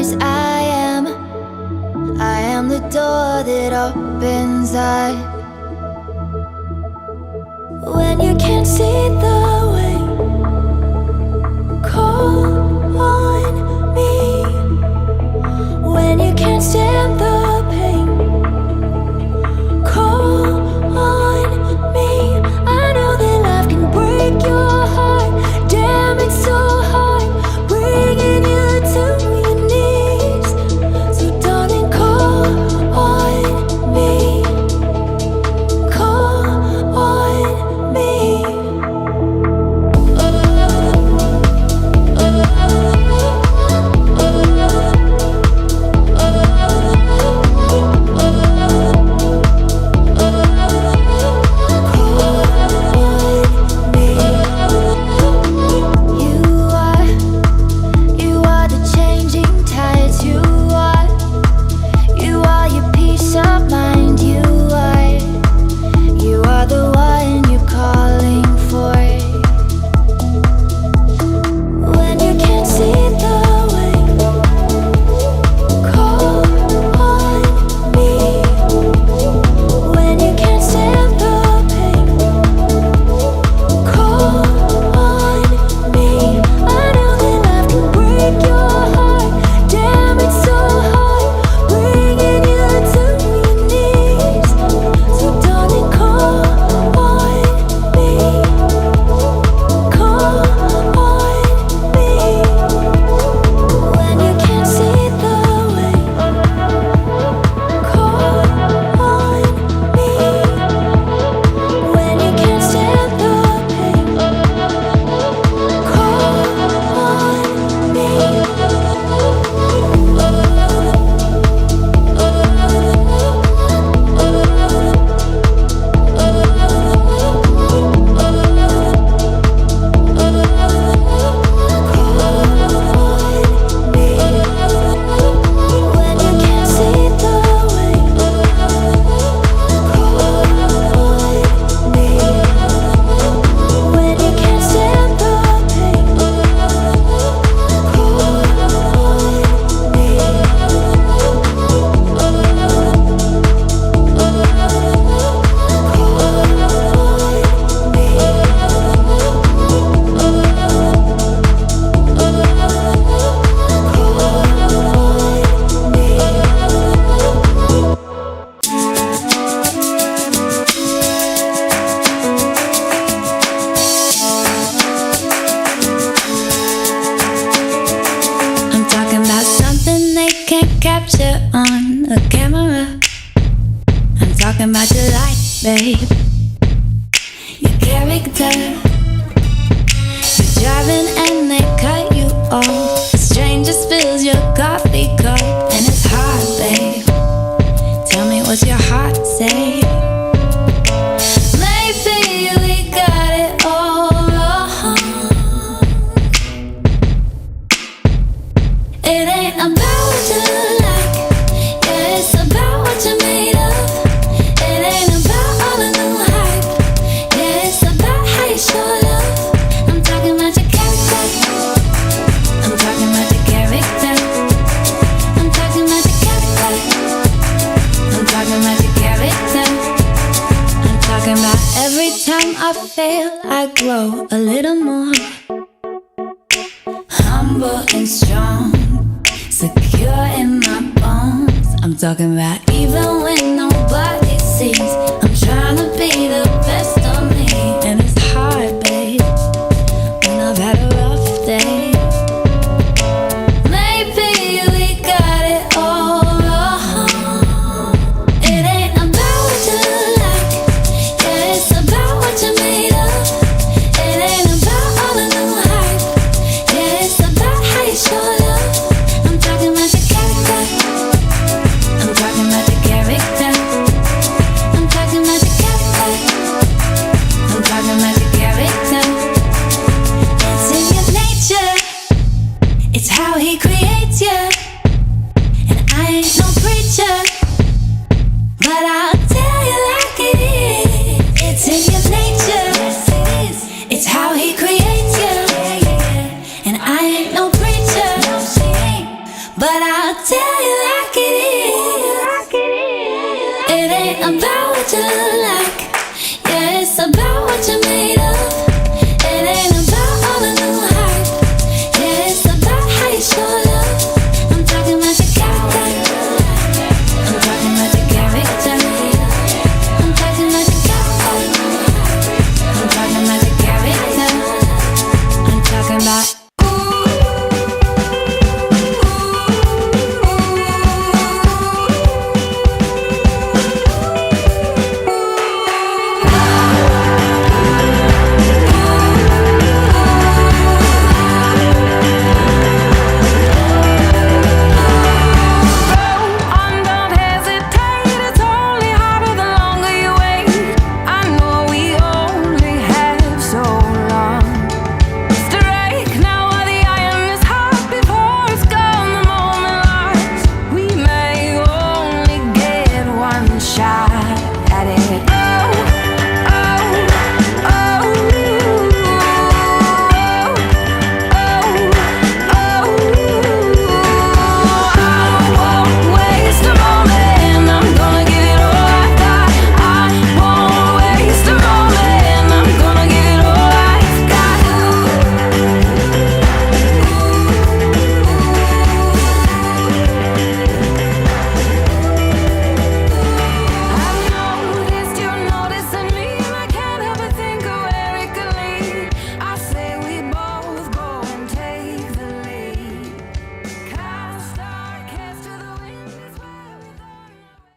colors I am the door that opens up. When you can't see the way, call on me. When you can't stand the pain, call on me. I know that life can break your heart. Damn, it's so hard bringing you to your knees. So darling, call on me. Call on me. You are the changing tides. You are your peace of mind. You are the one you're calling for. When you can't see the way, call on me. When you can't stand the pain, call on me. I know that life can break your heart. Damn, it's so hard bringing you to your knees. So darling, call on me. Call on me. When you can't see the way, call on me. When you can't stand the pain, call I'm talking about something they can't capture on a camera. I'm talking about your life, babe. Your character. You're driving and they cut you off. A stranger spills your coffee cup and it's hard, babe. Tell me what's your heart say? Maybe we got it all wrong. It ain't about what you like, yeah, it's about what you're made of. It ain't about all the new hype, yeah, it's about how you show love. I'm talking about your character. I'm talking about your character. I'm talking about your character. I'm talking about your character. I'm talking about every time I fail, I grow a little more humble and strong, secure in my bones. I'm talking about even when nobody sees, I'm trying to be the best of me. And it's hard, babe, when I've had a rough day. Maybe we got it all wrong. It ain't about what you like, yeah, it's about what you're made of. It ain't about all the new hype, yeah, it's about how you show love. I'm talking about your character. I'm talking about your character. I'm talking about your character. I'm talking about your character. It's in your nature. It's how he creates you. And I ain't no preacher, but I'll tell you like it is. It's in your nature. It's how he creates you. And I ain't no preacher, but but I'll tell you like it is. It ain't about what you look like.